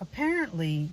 Apparently,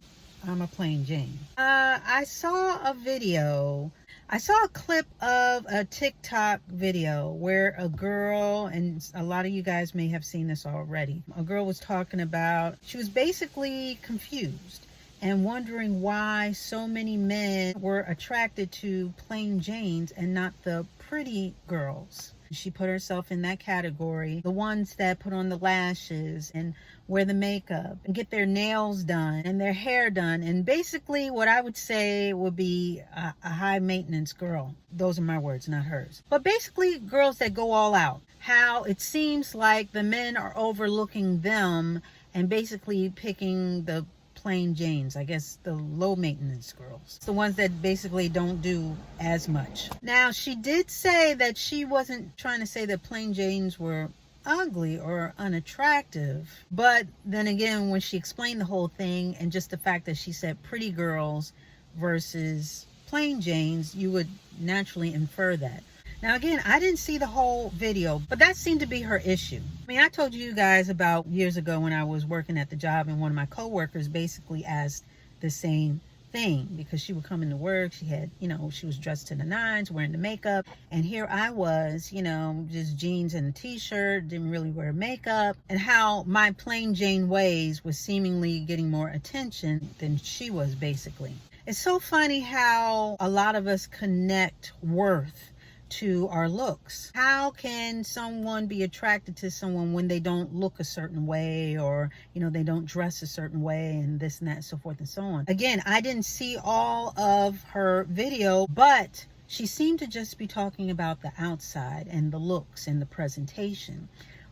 I'm a plain Jane. I saw a video. I saw a clip of a TikTok video where a girl, and a lot of you guys may have seen this already. A girl was talking about, she was basically confused and wondering why so many men were attracted to plain Janes and not the pretty girls. She put herself in that category, the ones that put on the lashes and wear the makeup and get their nails done and their hair done, and basically what I would say would be a high maintenance girl. Those are my words, not hers. But basically girls that go all out. How it seems like the men are overlooking them and basically picking the plain Janes, I guess the low maintenance girls, the ones that basically don't do as much. Now, she did say that she wasn't trying to say that plain Janes were ugly or unattractive, but then again, when she explained the whole thing and just the fact that she said pretty girls versus plain Janes, you would naturally infer that. Now again, I didn't see the whole video, but that seemed to be her issue. I mean, I told you guys about years ago when I was working at the job and one of my coworkers basically asked the same thing because she would come into work. She had, she was dressed to the nines, wearing the makeup. And here I was, just jeans and a t-shirt, didn't really wear makeup. And how my plain Jane ways was seemingly getting more attention than she was basically. It's so funny how a lot of us connect worth to our looks. How can someone be attracted to someone when they don't look a certain way, or they don't dress a certain way, and this and that, so forth and so on? Again, I didn't see all of her video, but she seemed to just be talking about the outside and the looks and the presentation.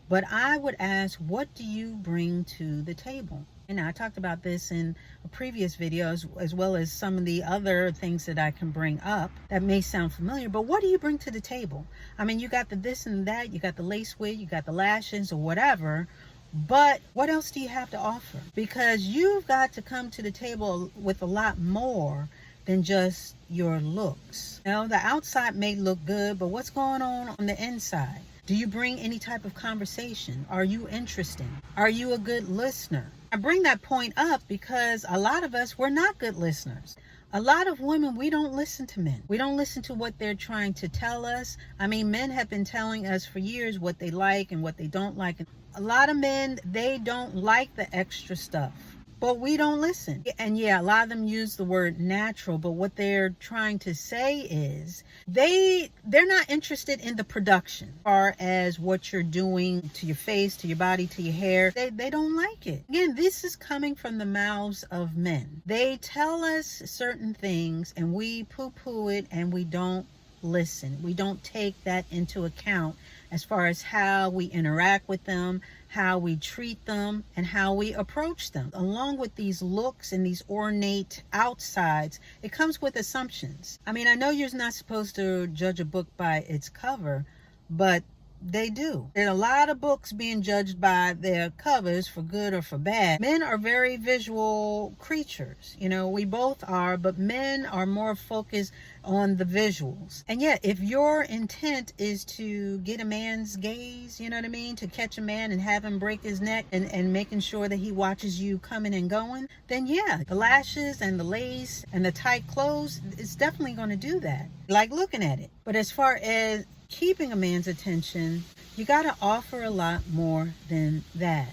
But I would ask, what do you bring to the table? And I talked about this in a previous video, as well as some of the other things that I can bring up that may sound familiar, but what do you bring to the table? I mean, you got the this and that, you got the lace wig, you got the lashes or whatever, but what else do you have to offer? Because you've got to come to the table with a lot more than just your looks. The outside may look good, but what's going on the inside? Do you bring any type of conversation? Are you interesting? Are you a good listener? I bring that point up because a lot of us, we're not good listeners. A lot of women, we don't listen to men. We don't listen to what they're trying to tell us. I mean, men have been telling us for years what they like and what they don't like. A lot of men, they don't like the extra stuff, but we don't listen. And yeah, a lot of them use the word natural, but what they're trying to say is they're not interested in the production as far as what you're doing to your face, to your body, to your hair. They don't like it. Again, this is coming from the mouths of men. They tell us certain things and we poo-poo it and we don't listen. We don't take that into account as far as how we interact with them, how we treat them, and how we approach them. Along with these looks and these ornate outsides, it comes with assumptions. I mean, I know you're not supposed to judge a book by its cover, but they do. There are a lot of books being judged by their covers, for good or for bad. Men are very visual creatures. We both are, but men are more focused on the visuals. And yet, if your intent is to get a man's gaze, to catch a man and have him break his neck and making sure that he watches you coming and going, then yeah, the lashes and the lace and the tight clothes, it's definitely going to do that. Like looking at it. But as far as keeping a man's attention, you got to offer a lot more than that.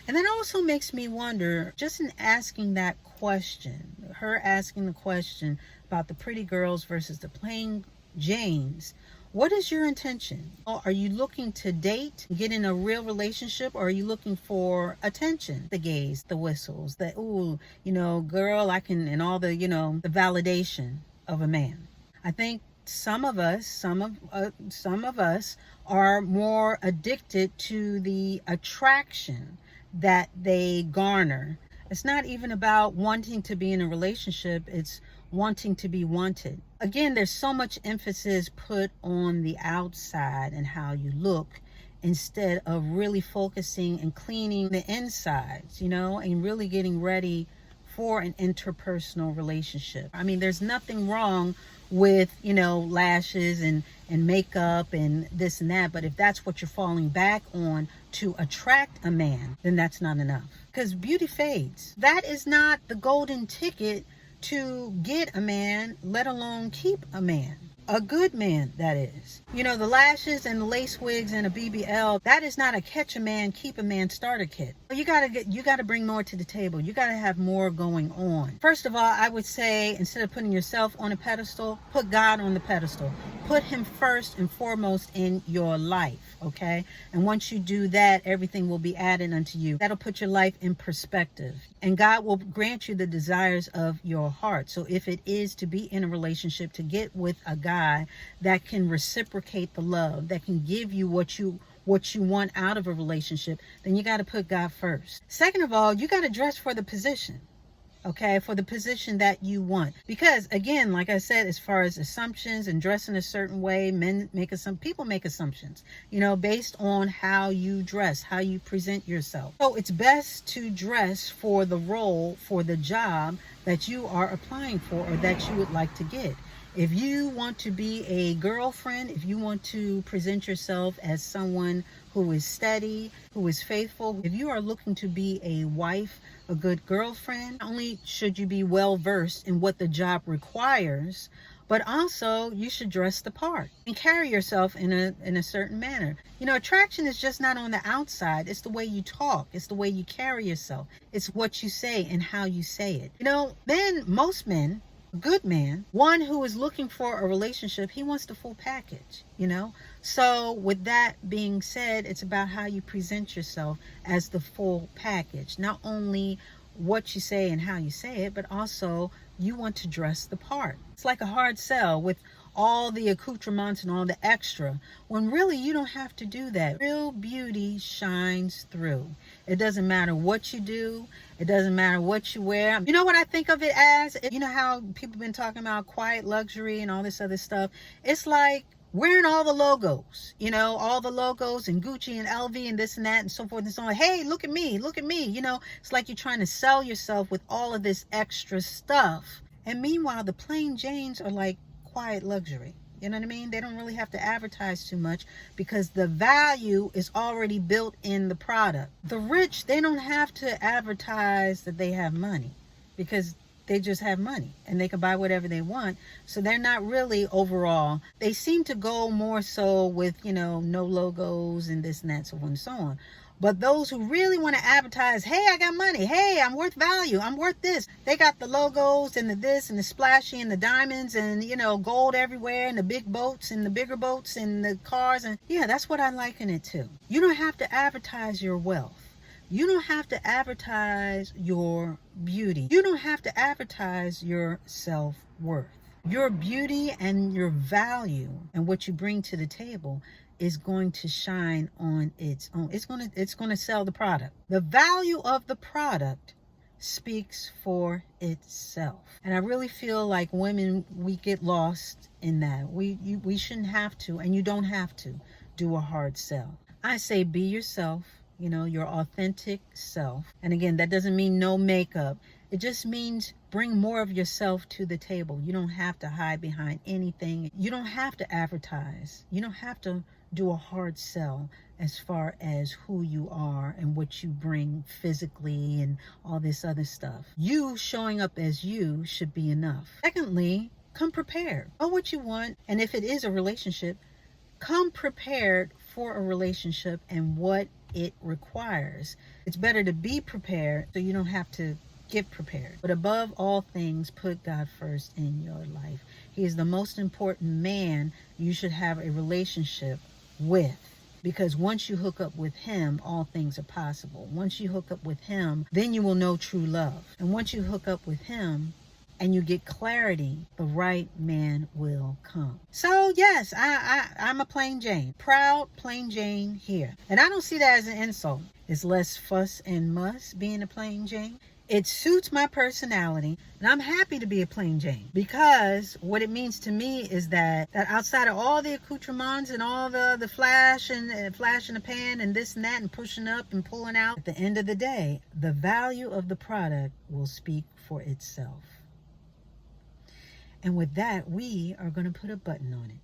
And that also makes me wonder, just in asking that question, her asking the question about the pretty girls versus the plain Janes, what is your intention? Are you looking to date, get in a real relationship, or are you looking for attention? The gaze, the whistles, the ooh, girl, I can, and all the, the validation of a man. I think some of us are more addicted to the attraction that they garner. It's not even about wanting to be in a relationship, it's wanting to be wanted. Again, there's so much emphasis put on the outside and how you look instead of really focusing and cleaning the insides, and really getting ready for an interpersonal relationship. I mean, there's nothing wrong with, you know, lashes and makeup and this and that. But if that's what you're falling back on to attract a man, then that's not enough, because beauty fades. That is not the golden ticket to get a man, let alone keep a man. A good man, that is. You know, the lashes and the lace wigs and a BBL, that is not a catch a man, keep a man starter kit. You gotta bring more to the table. You gotta have more going on. First of all, I would say, instead of putting yourself on a pedestal, put God on the pedestal. Put him first and foremost in your life, okay? And once you do that, everything will be added unto you. That'll put your life in perspective. And God will grant you the desires of your heart. So if it is to be in a relationship, to get with a guy that can reciprocate the love, that can give you what you want out of a relationship, then you got to put God first. Second of all, you got to dress for the position. Okay, for the position that you want. Because again, like I said, as far as assumptions and dressing a certain way, people make assumptions, you know, based on how you dress, how you present yourself. So it's best to dress for the role, for the job that you are applying for or that you would like to get. If you want to be a girlfriend, if you want to present yourself as someone who is steady, who is faithful, if you are looking to be a wife, a good girlfriend, not only should you be well versed in what the job requires, but also you should dress the part and carry yourself in a certain manner. You know, attraction is just not on the outside. It's the way you talk. It's the way you carry yourself. It's what you say and how you say it. You know, most men, good man, one who is looking for a relationship, he wants the full package, you know. So with that being said, it's about how you present yourself as the full package. Not only what you say and how you say it, but also you want to dress the part. It's like a hard sell with all the accoutrements and all the extra, when really you don't have to do that. Real beauty shines through. It doesn't matter what you do. It doesn't matter what you wear. You know what I think of it as? You know how people have been talking about quiet luxury and all this other stuff? It's like wearing all the logos, you know, all the logos and Gucci and LV and this and that and so forth and so on. Hey, look at me, look at me. You know, it's like you're trying to sell yourself with all of this extra stuff. And meanwhile, the plain Janes are like quiet luxury. You know what I mean? They don't really have to advertise too much because the value is already built in the product. The rich, they don't have to advertise that they have money because they just have money and they can buy whatever they want. So they're not really overall. They seem to go more so with, you know, no logos and this and that, so on and so on. But those who really want to advertise, hey, I got money. Hey, I'm worth value. I'm worth this. They got the logos and the this and the splashy and the diamonds and, you know, gold everywhere and the big boats and the bigger boats and the cars. And yeah, that's what I liken it to. You don't have to advertise your wealth. You don't have to advertise your beauty. You don't have to advertise your self-worth. Your beauty and your value and what you bring to the table is going to shine on its own. It's going to sell the product. The value of the product speaks for itself. And I really feel like women, we get lost in that. We shouldn't have to, and you don't have to do a hard sell. I say be yourself, you know, your authentic self. And again, that doesn't mean no makeup. It just means bring more of yourself to the table. You don't have to hide behind anything. You don't have to advertise. You don't have to do a hard sell as far as who you are and what you bring physically and all this other stuff. You showing up as you should be enough. Secondly, come prepared. Know what you want, and if it is a relationship, come prepared for a relationship and what it requires. It's better to be prepared so you don't have to get prepared. But above all things, put God first in your life. He is the most important man you should have a relationship with, because once you hook up with him, all things are possible. Once you hook up with him, then you will know true love. And once you hook up with him and you get clarity, the right man will come. So yes, I'm a plain Jane, proud plain Jane here. And I don't see that as an insult. It's less fuss and muss being a plain Jane. It suits my personality, and I'm happy to be a plain Jane, because what it means to me is that outside of all the accoutrements and all the flash and flash in the pan and this and that and pushing up and pulling out, at the end of the day, the value of the product will speak for itself. And with that, we are going to put a button on it.